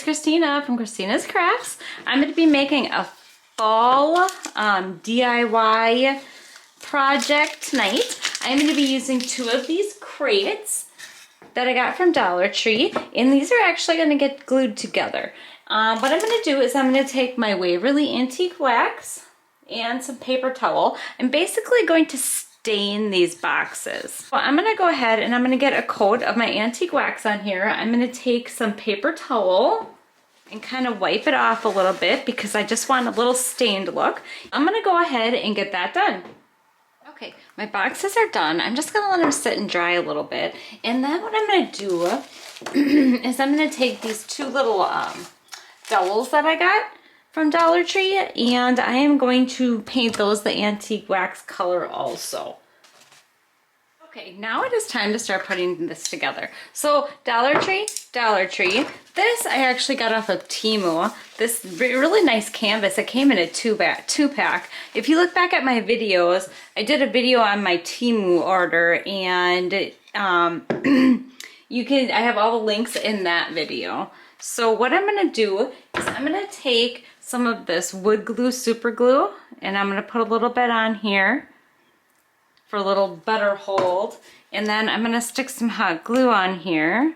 it's Kristina from Kristina's Krafts. I'm going to be making a fall DIY project tonight. I'm going to be using 2 of these crates that I got from Dollar Tree, and these are actually going to get glued together. What I'm going to do is I'm going to take my Waverly Antique Wax and some paper towel. I'm basically going to stain these boxes. Well, I'm going to go ahead and I'm going to get a coat of my antique wax on here. I'm going to take some paper towel and kind of wipe it off a little bit because I just want a little stained look. I'm going to go ahead and get that done. Okay, my boxes are done. I'm just going to let them sit and dry a little bit. And then what I'm going to do is I'm going to take these 2 little dowels that I got from Dollar Tree, and I am going to paint those the antique wax color also. Okay, now it is time to start putting this together. So Dollar Tree. This I actually got off of Temu. This really nice canvas. It came in a 2-pack. If you look back at my videos, I did a video on my Temu order, and I have all the links in that video. So what I'm gonna do is I'm gonna take some of this wood glue, super glue, and I'm gonna put a little bit on here for a little better hold. And then I'm gonna stick some hot glue on here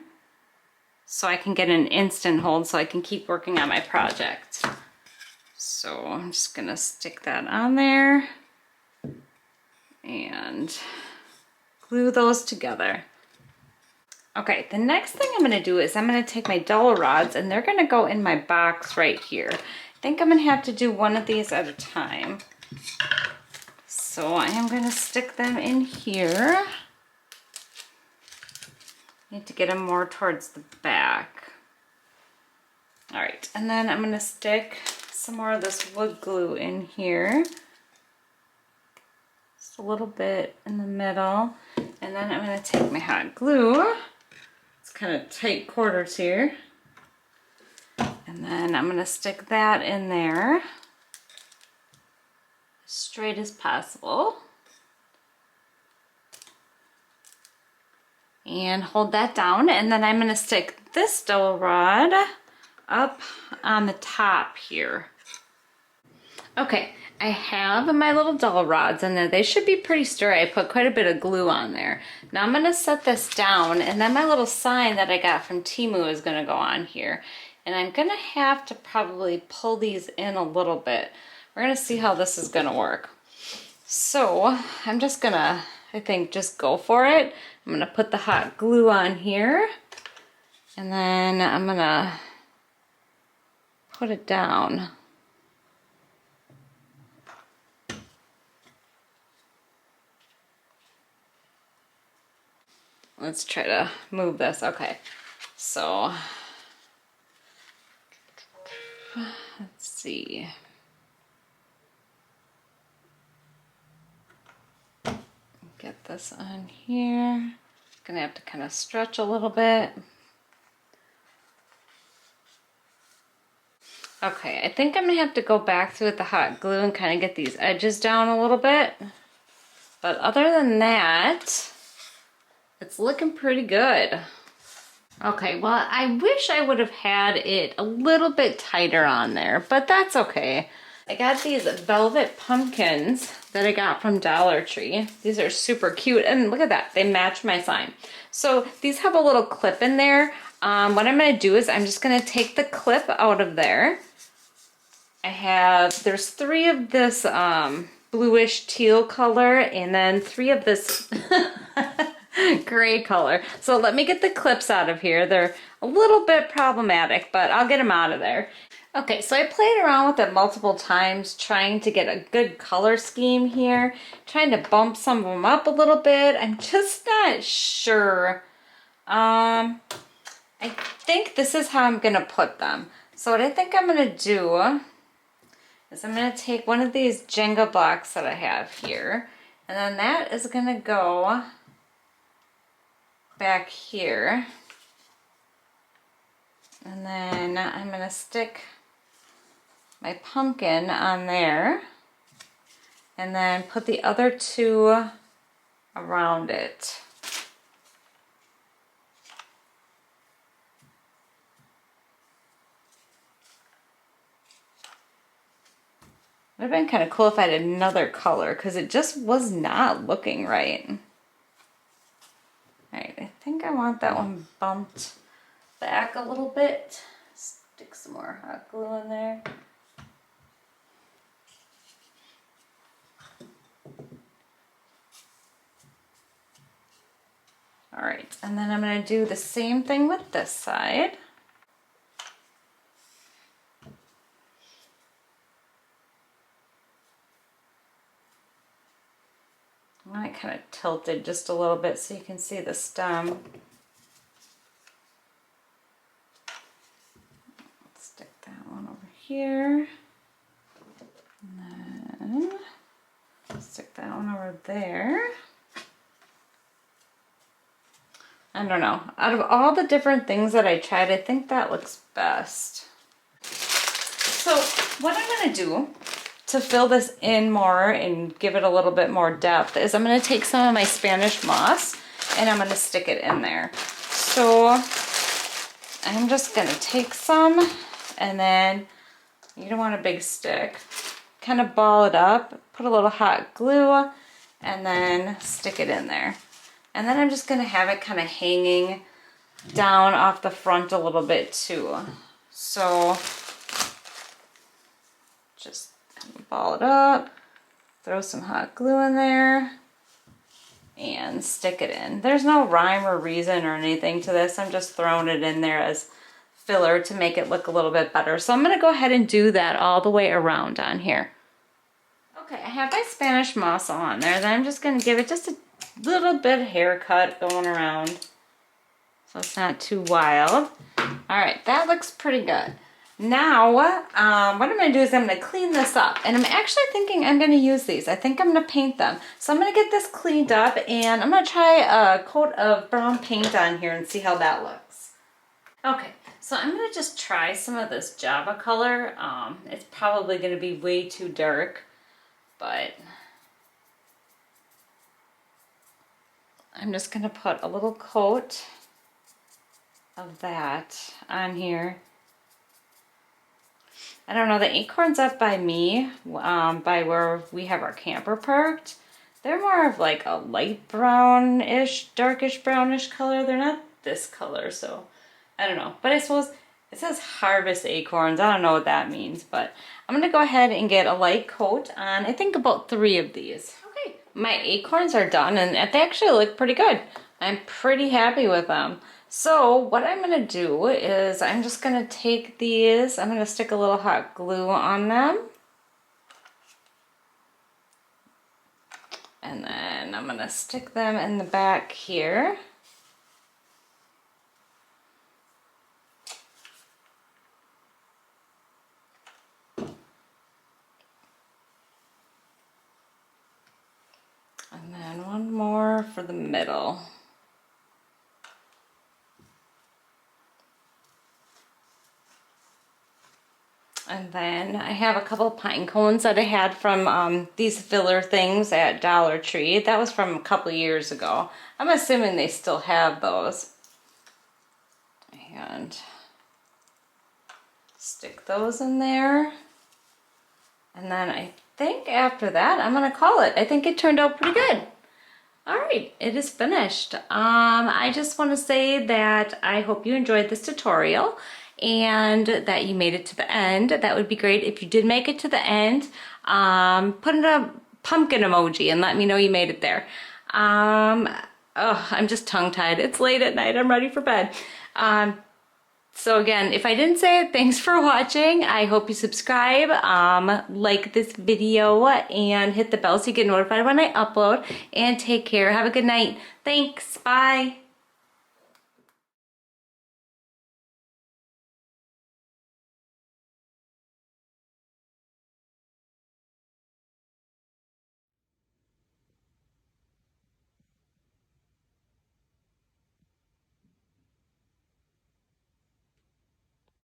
so I can get an instant hold so I can keep working on my project. So I'm just gonna stick that on there and glue those together. Okay, the next thing I'm gonna do is I'm gonna take my dowel rods and they're gonna go in my box right here. I think I'm gonna have to do one of these at a time. So I am gonna stick them in here. Need to get them more towards the back. All right, and then I'm gonna stick some more of this wood glue in here. Just a little bit in the middle. And then I'm gonna take my hot glue. It's kind of tight quarters here. And then I'm gonna stick that in there. Straight as possible. And hold that down, and then I'm going to stick this dowel rod up on the top here. Okay, I have my little dowel rods in there. They should be pretty sturdy. I put quite a bit of glue on there. Now I'm going to set this down, and then my little sign that I got from Temu is going to go on here. And I'm going to have to probably pull these in a little bit. We're going to see how this is going to work. So I'm just going to, I think, just go for it. I'm going to put the hot glue on here. And then I'm going to put it down. Let's try to move this. Okay. So let's see. Get this on here. Gonna have to kind of stretch a little bit. Okay, I think I'm gonna have to go back through with the hot glue and kind of get these edges down a little bit. But other than that, it's looking pretty good. Okay, well, I wish I would have had it a little bit tighter on there, but that's okay. I got these velvet pumpkins that I got from Dollar Tree. These are super cute, and look at that, they match my sign. So these have a little clip in there. What I'm gonna do is I'm just gonna take the clip out of there. There's 3 of this bluish teal color, and then 3 of this gray color. So let me get the clips out of here. They're a little bit problematic, but I'll get them out of there. Okay, so I played around with it multiple times trying to get a good color scheme here, trying to bump some of them up a little bit. I'm just not sure. I think this is how I'm gonna put them. So what I think I'm gonna do is I'm gonna take one of these Jenga blocks that I have here, and then that is gonna go back here. And then I'm gonna stick my pumpkin on there, and then put the other 2 around it. Would have been kind of cool if I had another color because it just was not looking right. All right, I think I want that one bumped back a little bit. Stick some more hot glue in there. All right, and then I'm going to do the same thing with this side. I kind of tilted just a little bit so you can see the stem. Let's stick that one over here. And then stick that one over there. I don't know. Out of all the different things that I tried, I think that looks best. So what I'm going to do to fill this in more and give it a little bit more depth is I'm going to take some of my Spanish moss and I'm going to stick it in there. So I'm just going to take some, and then you don't want a big stick. Kind of ball it up, put a little hot glue, and then stick it in there. And then I'm just going to have it kind of hanging down off the front a little bit too. So just ball it up, throw some hot glue in there, and stick it in. There's no rhyme or reason or anything to this. I'm just throwing it in there as filler to make it look a little bit better. So I'm going to go ahead and do that all the way around on here. Okay, I have my Spanish moss on there. Then I'm just going to give it just a little bit of haircut going around so it's not too wild. All right, that looks pretty good. Now, what I'm going to do is I'm going to clean this up, and I'm actually thinking I'm going to use these. I think I'm going to paint them. So I'm going to get this cleaned up, and I'm going to try a coat of brown paint on here and see how that looks. Okay, so I'm going to just try some of this Java color. It's probably going to be way too dark, but I'm just going to put a little coat of that on here. I don't know, the Acorns up by me, by where we have our camper parked, they're more of like a light brownish, darkish brownish color. They're not this color, so I don't know. But I suppose it says Harvest Acorns. I don't know what that means, but I'm going to go ahead and get a light coat on, I think, about 3 of these. Okay, my acorns are done, and they actually look pretty good. I'm pretty happy with them. So what I'm going to do is I'm just going to take these, I'm going to stick a little hot glue on them. And then I'm going to stick them in the back here. And then one more for the middle. And then I have a couple of pine cones that I had from these filler things at Dollar Tree. That was from a couple of years ago. I'm assuming they still have those. And stick those in there. And then I think after that, I'm going to call it. I think it turned out pretty good. All right, it is finished. I just want to say that I hope you enjoyed this tutorial and that you made it to the end. That would be great. If you did make it to the end, put in a pumpkin emoji and let me know you made it there. Oh, I'm just tongue-tied. It's late at night. I'm ready for bed. So again, if I didn't say it, thanks for watching. I hope you subscribe, like this video, and hit the bell so you get notified when I upload. And take care. Have a good night. Thanks. Bye.